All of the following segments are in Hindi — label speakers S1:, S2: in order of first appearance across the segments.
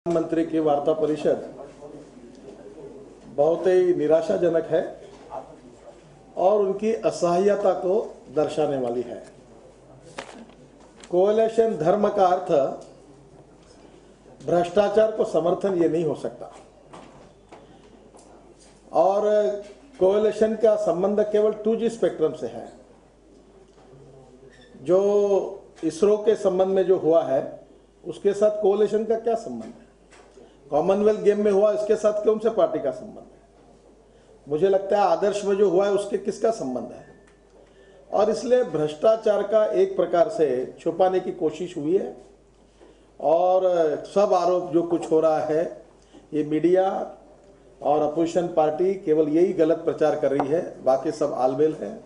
S1: प्रधानमंत्री की वार्ता परिषद बहुत ही निराशाजनक है और उनकी असहायता को दर्शाने वाली है। कोएलिशन धर्म का अर्थ भ्रष्टाचार को समर्थन ये नहीं हो सकता और कोएलिशन का संबंध केवल 2G स्पेक्ट्रम से है। जो इसरो के संबंध में जो हुआ है उसके साथ कोएलिशन का क्या संबंध है? कॉमनवेल्थ गेम में हुआ इसके साथ कौन से पार्टी का संबंध है? मुझे लगता है आदर्श में जो हुआ है उसके किसका संबंध है? और इसलिए भ्रष्टाचार का एक प्रकार से छुपाने की कोशिश हुई है और सब आरोप जो कुछ हो रहा है ये मीडिया और अपोजिशन पार्टी केवल यही गलत प्रचार कर रही है, बाकी सब आलबेल है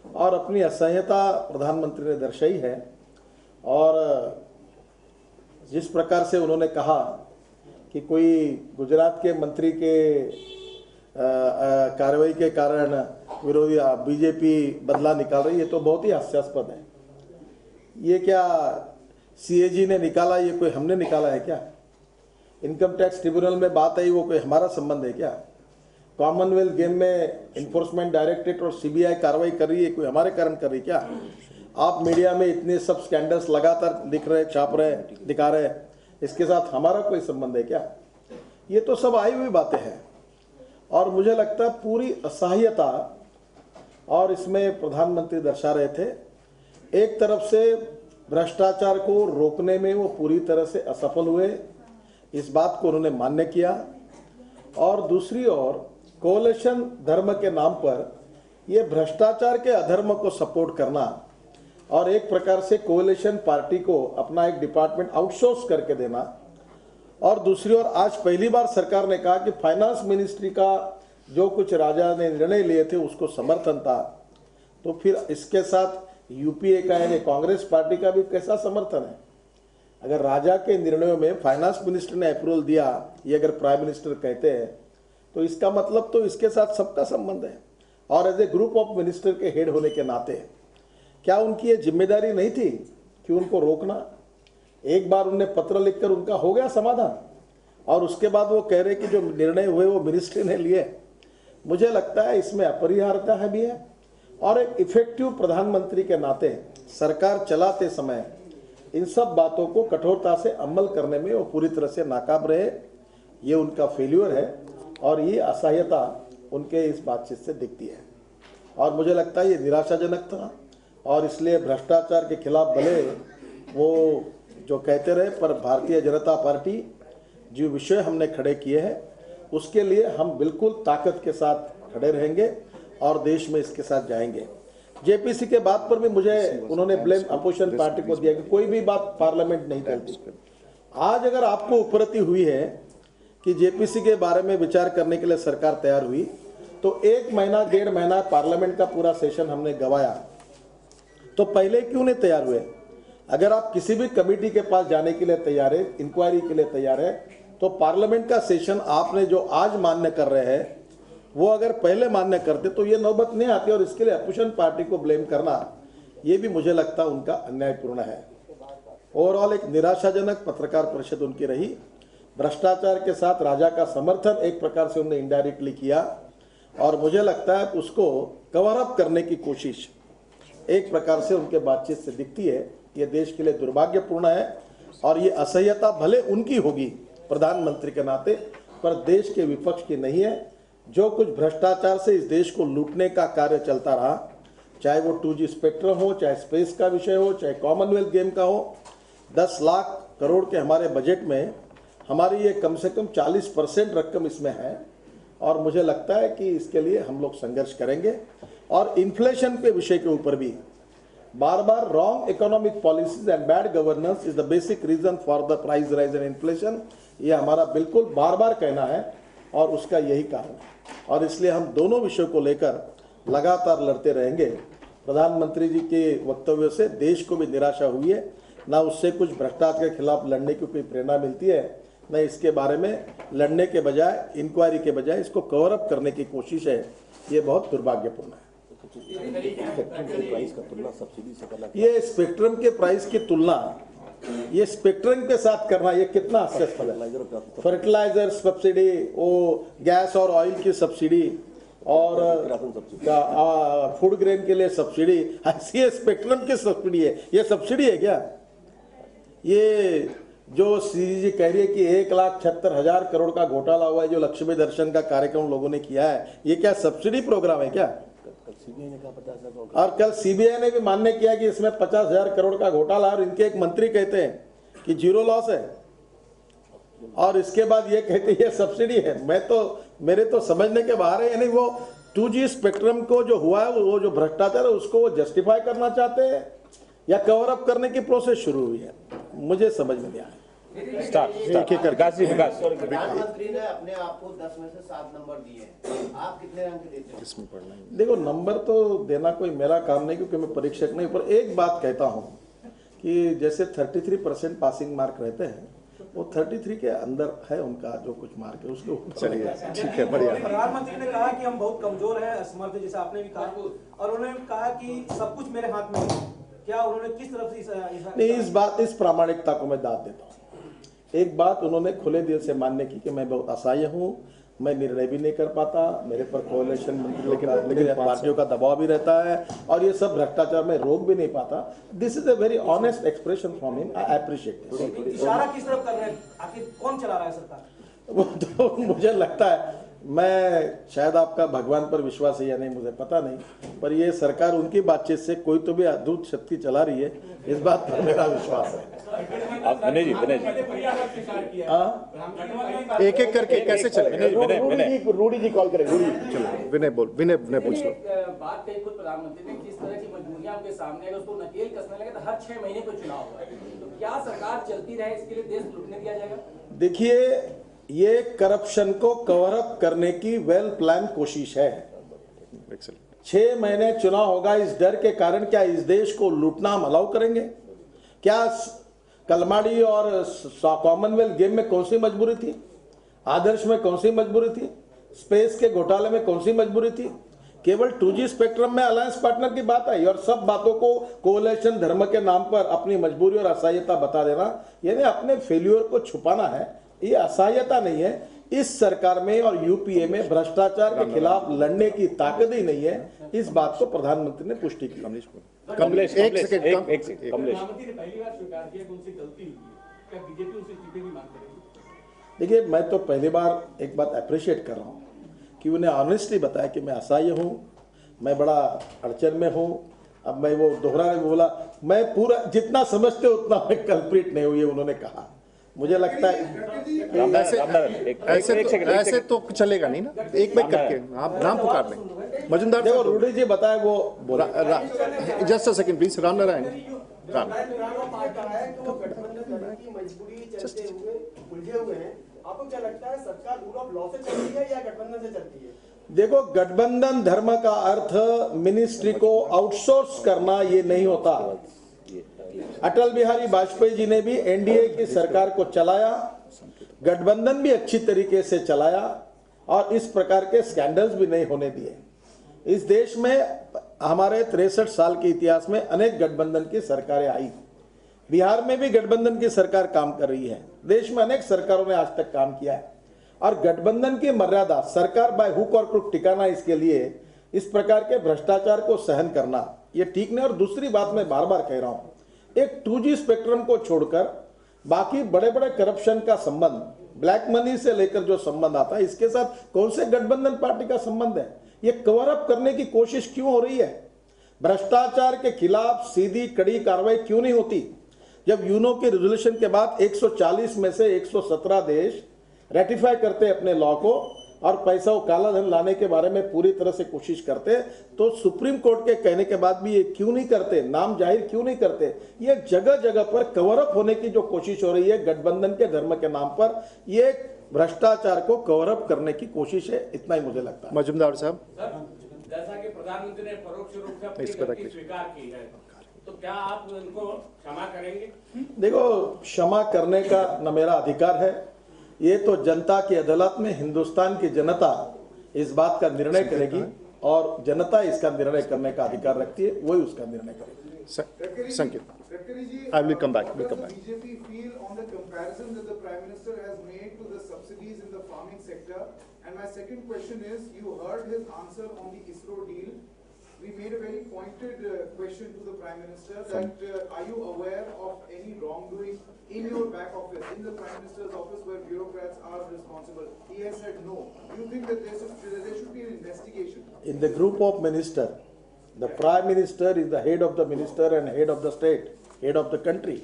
S1: और अपनी असहायता प्रधानमंत्री ने दर्शाई है। और जिस प्रकार से उन्होंने कहा कि कोई गुजरात के मंत्री के कार्रवाई के कारण विरोधी बीजेपी बदला निकाल रही है, तो बहुत ही हास्यास्पद है। ये क्या CAG ने निकाला, ये कोई हमने निकाला है क्या? इनकम टैक्स ट्रिब्यूनल में बात आई, वो कोई हमारा संबंध है क्या? कॉमनवेल्थ गेम में इन्फोर्समेंट डायरेक्टरेट और CBI कार्रवाई कर रही है, कोई हमारे कारण कर रही क्या? आप मीडिया में इतने सब स्कैंडल्स लगातार दिख रहे, छाप रहे, दिखा रहे, इसके साथ हमारा कोई संबंध है क्या? ये तो सब आई हुई बातें हैं और मुझे लगता है पूरी असहायता और इसमें प्रधानमंत्री दर्शा रहे थे। एक तरफ से भ्रष्टाचार को रोकने में वो पूरी तरह से असफल हुए, इस बात को उन्होंने मान्य किया, और दूसरी ओर कोएलिशन धर्म के नाम पर ये भ्रष्टाचार के अधर्म को सपोर्ट करना और एक प्रकार से कोएलिशन पार्टी को अपना एक डिपार्टमेंट आउटसोर्स करके देना, और दूसरी ओर आज पहली बार सरकार ने कहा कि फाइनेंस मिनिस्ट्री का जो कुछ राजा ने निर्णय लिए थे उसको समर्थन था, तो फिर इसके साथ UPA का यानी कांग्रेस पार्टी का भी कैसा समर्थन है? अगर राजा के निर्णयों में फाइनेंस मिनिस्टर ने अप्रूवल दिया, ये अगर प्राइम मिनिस्टर कहते हैं, तो इसका मतलब तो इसके साथ सबका संबंध है। और as a group of minister के हेड होने के नाते क्या उनकी ये जिम्मेदारी नहीं थी कि उनको रोकना? एक बार उन्हें पत्र लिखकर उनका हो गया समाधान और उसके बाद वो कह रहे कि जो निर्णय हुए वो मिनिस्ट्री ने लिए। मुझे लगता है इसमें अपरिहार्यता है भी है और एक इफेक्टिव प्रधानमंत्री के नाते सरकार चलाते समय इन सब बातों को कठोरता से अमल करने में वो पूरी तरह से नाकाम रहे। ये उनका फेल्यूर है और ये असहायता उनके इस बातचीत से दिखती है और मुझे लगता है ये निराशाजनक था। और इसलिए भ्रष्टाचार के खिलाफ भले वो जो कहते रहे, पर भारतीय जनता पार्टी जो विषय हमने खड़े किए हैं उसके लिए हम बिल्कुल ताकत के साथ खड़े रहेंगे और देश में इसके साथ जाएंगे। JPC के बात पर भी मुझे उन्होंने ब्लेम अपोजिशन पार्टी को दिया कि कोई भी बात पार्लियामेंट नहीं चलती। आज अगर आपको उपलब्धि हुई है कि JPC के बारे में विचार करने के लिए सरकार तैयार हुई, तो 1 महीना 1.5 महीना पार्लियामेंट का पूरा सेशन हमने गवाया, तो पहले क्यों नहीं तैयार हुए? अगर आप किसी भी कमेटी के पास जाने के लिए तैयार है, इंक्वायरी के लिए तैयार है, तो पार्लियामेंट का सेशन आपने जो आज मान्य कर रहे हैं वो अगर पहले मान्य करते तो ये नौबत नहीं आती। और इसके लिए अपोजिशन पार्टी को ब्लेम करना ये भी मुझे लगता है उनका अन्यायपूर्ण है। ओवरऑल एक निराशाजनक पत्रकार परिषद उनकी रही। भ्रष्टाचार के साथ राजा का समर्थन एक प्रकार से उन्होंने इनडायरेक्टली किया और मुझे लगता है उसको कवर अप करने की कोशिश एक प्रकार से उनके बातचीत से दिखती है। ये देश के लिए दुर्भाग्यपूर्ण है और ये असहायता भले उनकी होगी प्रधानमंत्री के नाते, पर देश के विपक्ष की नहीं है। जो कुछ भ्रष्टाचार से इस देश को लूटने का कार्य चलता रहा, चाहे वो 2G स्पेक्ट्रम हो, चाहे स्पेस का विषय हो, चाहे कॉमनवेल्थ गेम का हो, 10 लाख करोड़ के हमारे बजट में हमारी ये कम से कम 40% रकम इसमें है और मुझे लगता है कि इसके लिए हम लोग संघर्ष करेंगे। और इन्फ्लेशन के विषय के ऊपर भी बार बार wrong economic policies and bad governance is the basic reason for the price rise and inflation, ये हमारा बिल्कुल बार बार कहना है और उसका यही कारण है। और इसलिए हम दोनों विषयों को लेकर लगातार लड़ते रहेंगे। प्रधानमंत्री जी के वक्तव्य से देश को भी निराशा हुई है, ना उससे कुछ भ्रष्टाचार के खिलाफ लड़ने की कोई प्रेरणा मिलती है, न इसके बारे में लड़ने के बजाय, इंक्वायरी के बजाय इसको कवर अप करने की कोशिश है। ये बहुत दुर्भाग्यपूर्ण है।
S2: स्पेक्ट्रम के प्राइस का तुलना सब्सिडी से करना,
S1: ये स्पेक्ट्रम के प्राइस की तुलना ये स्पेक्ट्रम के साथ करना ये कितना हास्यास्पद है। फर्टिलाइजर सब्सिडी, वो गैस और ऑयल की सब्सिडी और फूड ग्रेन के लिए सब्सिडी, ये स्पेक्ट्रम की सब्सिडी है। ये सब्सिडी है क्या? ये जो सीजी कह रही है कि 1,76,000 करोड़ का घोटाला हुआ है, जो लक्ष्मी दर्शन का कार्यक्रम लोगों ने किया है, ये क्या सब्सिडी प्रोग्राम है क्या? सीबीआई ने कहा 50,000 करोड़, और कल सीबीआई ने भी मान्य किया कि इसमें 50,000 करोड़ का घोटाला, और इनके एक मंत्री कहते हैं कि जीरो लॉस है, और इसके बाद ये कहते हैं ये सब्सिडी है। मेरे तो समझने के बाहर है। यानी वो 2G स्पेक्ट्रम को जो हुआ है, वो जो भ्रष्टाचार है, उसको वो जस्टिफाई करना चाहते हैं या कवर अप करने की प्रोसेस शुरू हुई है, मुझे समझ में नहीं आया।
S2: प्रधानमंत्री ने अपने आप को 10 में से 7 नंबर दिए, आप कितने अंक देते हैं?
S1: देखो, नंबर तो देना कोई मेरा काम नहीं, क्योंकि मैं परीक्षक नहीं, पर एक बात कहता हूं कि जैसे 33% पासिंग मार्क रहते हैं, वो 33 के अंदर है उनका जो कुछ मार्क है, उसके ऊपर। चलिए, ठीक है, बढ़िया।
S3: प्रधानमंत्री ने कहा कि हम बहुत कमजोर हैं, असमर्थ, जैसा आपने भी कहा, और उन्होंने कहा कि सब कुछ मेरे हाथ में है। क्या उन्होंने किस तरफ से
S1: नहीं, इस प्रामाणिकता को मैं दाद देता हूँ। एक बात उन्होंने खुले दिल से मान्य की कि मैं बहुत असहाय हूँ, मैं निर्णय भी नहीं कर पाता, मेरे पर कोalition लेकिन पार्टियों का दबाव भी रहता है, और ये सब भ्रष्टाचार में रोक भी नहीं पाता। This is a very honest expression from him, I appreciate this.
S3: इशारा किस तरफ कर रहे हैं, आखिर कौन चला रहा है सरकार?
S1: वो तो मुझे लगता है, मैं शायद आपका भगवान पर विश्वास है या नहीं मुझे पता नहीं, पर ये सरकार उनकी बातचीत से कोई तो भी अद्भुत शक्ति चला रही है, इस बात पर मेरा विश्वास है।
S4: विनय जी
S5: एक एक करके कैसे चले?
S1: रूडी जी कॉल करें।
S5: चलो विनय पूछ लो।
S6: बात कही खुद प्रधानमंत्री ने, जिस तरह की मजबूरियां आपके सामने है, उसको नकेल कसने लगे तो हर 6 महीने को चुनाव होगा, तो क्या सरकार चलती रहे, इसके लिए देश लुटने दिया जाएगा?
S1: देखिए, ये करप्शन को कवर अप करने की वेल प्लान कोशिश है। 6 महीने चुनाव होगा इस डर के कारण क्या इस देश को लूटना हम अलाउ करेंगे? क्या कलमाड़ी और कॉमनवेल्थ गेम में कौन सी मजबूरी थी? आदर्श में कौन सी मजबूरी थी? स्पेस के घोटाले में कौन सी मजबूरी थी? केवल 2G स्पेक्ट्रम में अलायंस पार्टनर की बात आई, और सब बातों को कोalition धर्म के नाम पर अपनी मजबूरी और असहायता बता देना, यानी अपने फेल्यूर को छुपाना है। ये असहायता नहीं है। इस सरकार में और यूपीए में भ्रष्टाचार के खिलाफ लड़ने की ताकत ही नहीं है। इस बात को प्रधानमंत्री ने पुष्टि की।
S4: कमलेश एक सेकंड
S3: प्रधानमंत्री ने पहली बार स्वीकार किया कि उनसे गलती हुई है, क्या बीजेपी उनसे इस्तीफे की मांग करेगी?
S1: देखिए, मैं तो पहली बार एक बात अप्रिशिएट कर रहा हूँ कि उन्हें ऑनेस्टली बताया कि मैं असहाय हूँ, मैं बड़ा अड़चन में हूँ। अब मैं वो दोहरा बोला, मैं पूरा जितना समझते उतना मैं कल्प्रिट नहीं हुई, उन्होंने कहा। मुझे लगता है
S5: ऐसे तो चलेगा नहीं ना, एक बैक करके आप नाम पुकार लें। मजुमदार
S1: देखो, रूडी जी बताए वो बोला।
S5: Just a second please. Ram Narayan.
S3: आपको क्या लगता है, सरकार रूल ऑफ लॉ से चलती है या गठबंधन से चलती है?
S1: देखो, गठबंधन धर्म का अर्थ मिनिस्ट्री को आउटसोर्स करना ये नहीं होता। अटल बिहारी वाजपेयी जी ने भी एनडीए की सरकार को चलाया, गठबंधन भी अच्छी तरीके से चलाया, और इस प्रकार के स्कैंडल्स भी नहीं होने दिए। इस देश में हमारे 63 साल के इतिहास में अनेक गठबंधन की सरकारें आई। बिहार में भी गठबंधन की सरकार काम कर रही है। देश में अनेक सरकारों ने आज तक काम किया है, और गठबंधन की मर्यादा सरकार बाय हुक और क्रुक टिकाना, इसके लिए इस प्रकार के भ्रष्टाचार को सहन करना ये ठीक नहीं। और दूसरी बात मैं बार बार कह रहा हूं, एक 2G स्पेक्ट्रम को छोड़कर बाकी बड़े बड़े करप्शन का संबंध, ब्लैक मनी से लेकर जो संबंध आता है, इसके साथ कौन से गठबंधन पार्टी का संबंध है? ये कवर अप करने की कोशिश क्यों हो रही है? भ्रष्टाचार के खिलाफ सीधी कड़ी कार्रवाई क्यों नहीं होती? जब यूनो के रेजोल्यूशन के बाद 140 में से 117 देश रेटिफाई करते अपने लॉ को, और पैसा और काला धन लाने के बारे में पूरी तरह से कोशिश करते, तो सुप्रीम कोर्ट के कहने के बाद भी ये क्यों नहीं करते? नाम जाहिर क्यों नहीं करते? ये जगह जगह पर कवर अप होने की जो कोशिश हो रही है गठबंधन के धर्म के नाम पर, ये भ्रष्टाचार को कवर अप करने की कोशिश है। इतना ही मुझे लगता है।
S5: मजुमदार साहब,
S6: जैसा कि प्रधानमंत्री ने परोक्ष रूप से अपनी गलती स्वीकार की है, तो क्या आप उनको क्षमा करेंगे?
S1: देखो, क्षमा करने का न मेरा अधिकार है, ये तो जनता की अदालत में हिंदुस्तान की जनता इस बात का निर्णय करेगी, और जनता इसका निर्णय करने का अधिकार रखती है, वही उसका निर्णय करेगी।
S5: Sanket. I will come back. We'll come back.
S7: What does the BJP feel on the comparison that the Prime Minister has made to the subsidies in the farming sector? And my second question is, you heard his answer on the ISRO deal. We made a very pointed question to the Prime Minister that are you aware of any wrongdoing in your back office, in the Prime Minister's office where bureaucrats are responsible? He has said no. Do you think that there should be an investigation?
S1: In the group of minister, the Prime Minister is the head of the minister and head of the state, head of the country.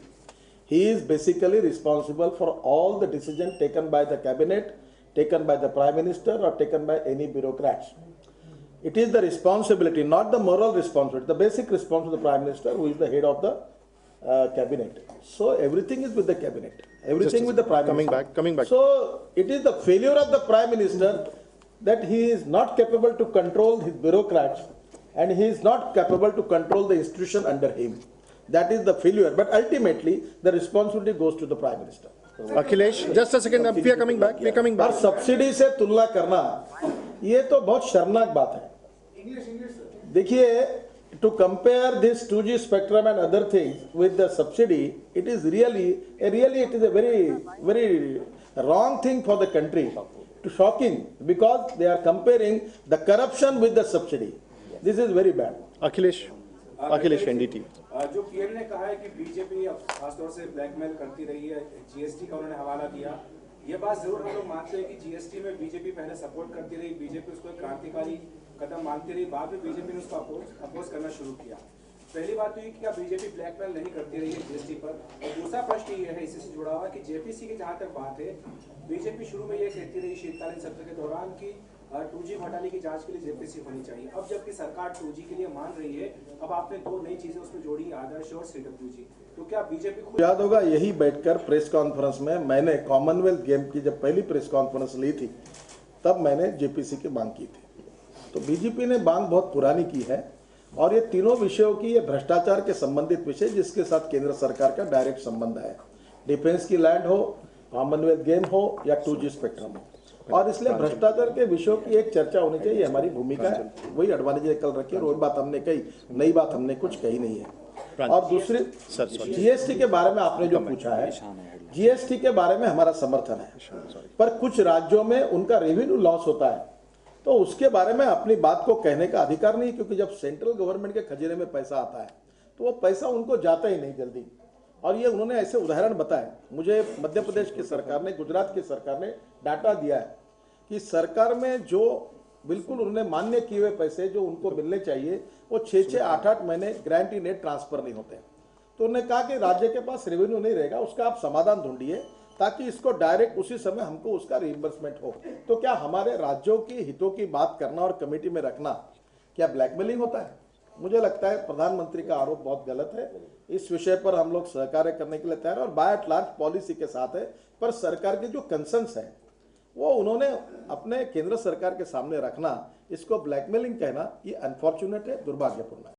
S1: He is basically responsible for all the decisions taken by the cabinet, taken by the Prime Minister or taken by any bureaucrats. It is the responsibility, not the moral responsibility, the basic responsibility of the Prime Minister, who is the head of the cabinet. So everything is with the cabinet, everything with the Prime Minister.
S5: Coming back.
S1: So it is the failure of the Prime Minister that he is not capable to control his bureaucrats and he is not capable to control the institution under him. That is the failure. But ultimately, the responsibility goes to the Prime Minister.
S5: Akhilesh, just a second. We are coming back. We are coming
S1: और
S5: back.
S1: सब्सिडी से तुलना करना ये तो बहुत शर्मनाक बात है.
S7: English, sir.
S1: देखिए, to compare this 2G spectrum and other things with the subsidy, it is really a very wrong thing for the country. To shocking because they are comparing the corruption with the subsidy. This is very bad.
S5: Akhilesh, NDTV.
S8: जो पीएम ने कहा है कि बीजेपी अब खासतौर से ब्लैकमेल करती रही है, जीएसटी का उन्होंने हवाला दिया. ये बात जरूर हम लोग मानते हैं कि जीएसटी में बीजेपी पहले सपोर्ट करती रही, बीजेपी उसको एक क्रांतिकारी कदम मानती रही, बाद में बीजेपी ने उसको अपोज करना शुरू किया. पहली बात तो ये कि क्या बीजेपी ब्लैकमेल नहीं करती रही है जीएसटी पर. और दूसरा प्रश्न ये है इसी से जुड़ा हुआ कि जेपीसी की जहां तक बात है, बीजेपी शुरू में ये कहती रही शीतकालीन सत्र के दौरान की 2G घोटाले की जांच के लिए जेपीसी होनी चाहिए. अब जबकि सरकार 2G के लिए मान रही है, अब आपने दो नई चीजें उसमें जोड़ी, आदर्श और CWG. तो क्या बीजेपी खुद
S1: याद होगा यही बैठकर प्रेस कॉन्फ्रेंस में मैंने कॉमनवेल्थ गेम की जब पहली प्रेस कॉन्फ्रेंस ली थी तब मैंने जेपीसी की मांग की थी. तो बीजेपी ने मांग बहुत पुरानी की है और ये तीनों विषयों की ये भ्रष्टाचार के संबंधित विषय जिसके साथ केंद्र सरकार का डायरेक्ट संबंध है. डिफेंस की लैंड हो, कॉमनवेल्थ गेम हो या 2G स्पेक्ट्रम हो. और इसलिए भ्रष्टाचार के विषयों की एक चर्चा होनी चाहिए. हमारी भूमिका है, वही अडवाणी जी ने कल रखी और वही बात हमने कही, नई बात हमने कुछ कही नहीं है. और दूसरी जीएसटी के बारे में आपने जो पूछा है, जीएसटी के बारे में हमारा समर्थन है, पर कुछ राज्यों में उनका रेवेन्यू लॉस होता है तो उसके बारे में अपनी बात को कहने का अधिकार नहीं, क्योंकि जब सेंट्रल गवर्नमेंट के खजाने में पैसा आता है तो वो पैसा उनको जाता ही नहीं जल्दी. और ये उन्होंने ऐसे उदाहरण बताए. मुझे मध्य प्रदेश की सरकार ने, गुजरात की सरकार ने डाटा दिया है कि सरकार में जो बिल्कुल उन्होंने मान्य किए हुए पैसे जो उनको मिलने चाहिए वो 6-6, 8-8 महीने ग्रांटी नेट ट्रांसफर नहीं होते. तो उन्होंने कहा कि राज्य के पास रेवेन्यू नहीं रहेगा, उसका आप समाधान ढूंढिए ताकि इसको डायरेक्ट उसी समय हमको उसका रिइंबर्समेंट हो. तो क्या हमारे राज्यों की हितों की बात करना और कमेटी में रखना क्या ब्लैकमेलिंग होता है? मुझे लगता है प्रधानमंत्री का आरोप बहुत गलत है. इस विषय पर हम लोग सहकार्य करने के लिए तैयार और बाय एट लार्ज पॉलिसी के साथ है, पर सरकार के जो कंसर्न्स है वो उन्होंने अपने केंद्र सरकार के सामने रखना, इसको ब्लैकमेलिंग कहना ये अनफॉर्चुनेट है, दुर्भाग्यपूर्ण है.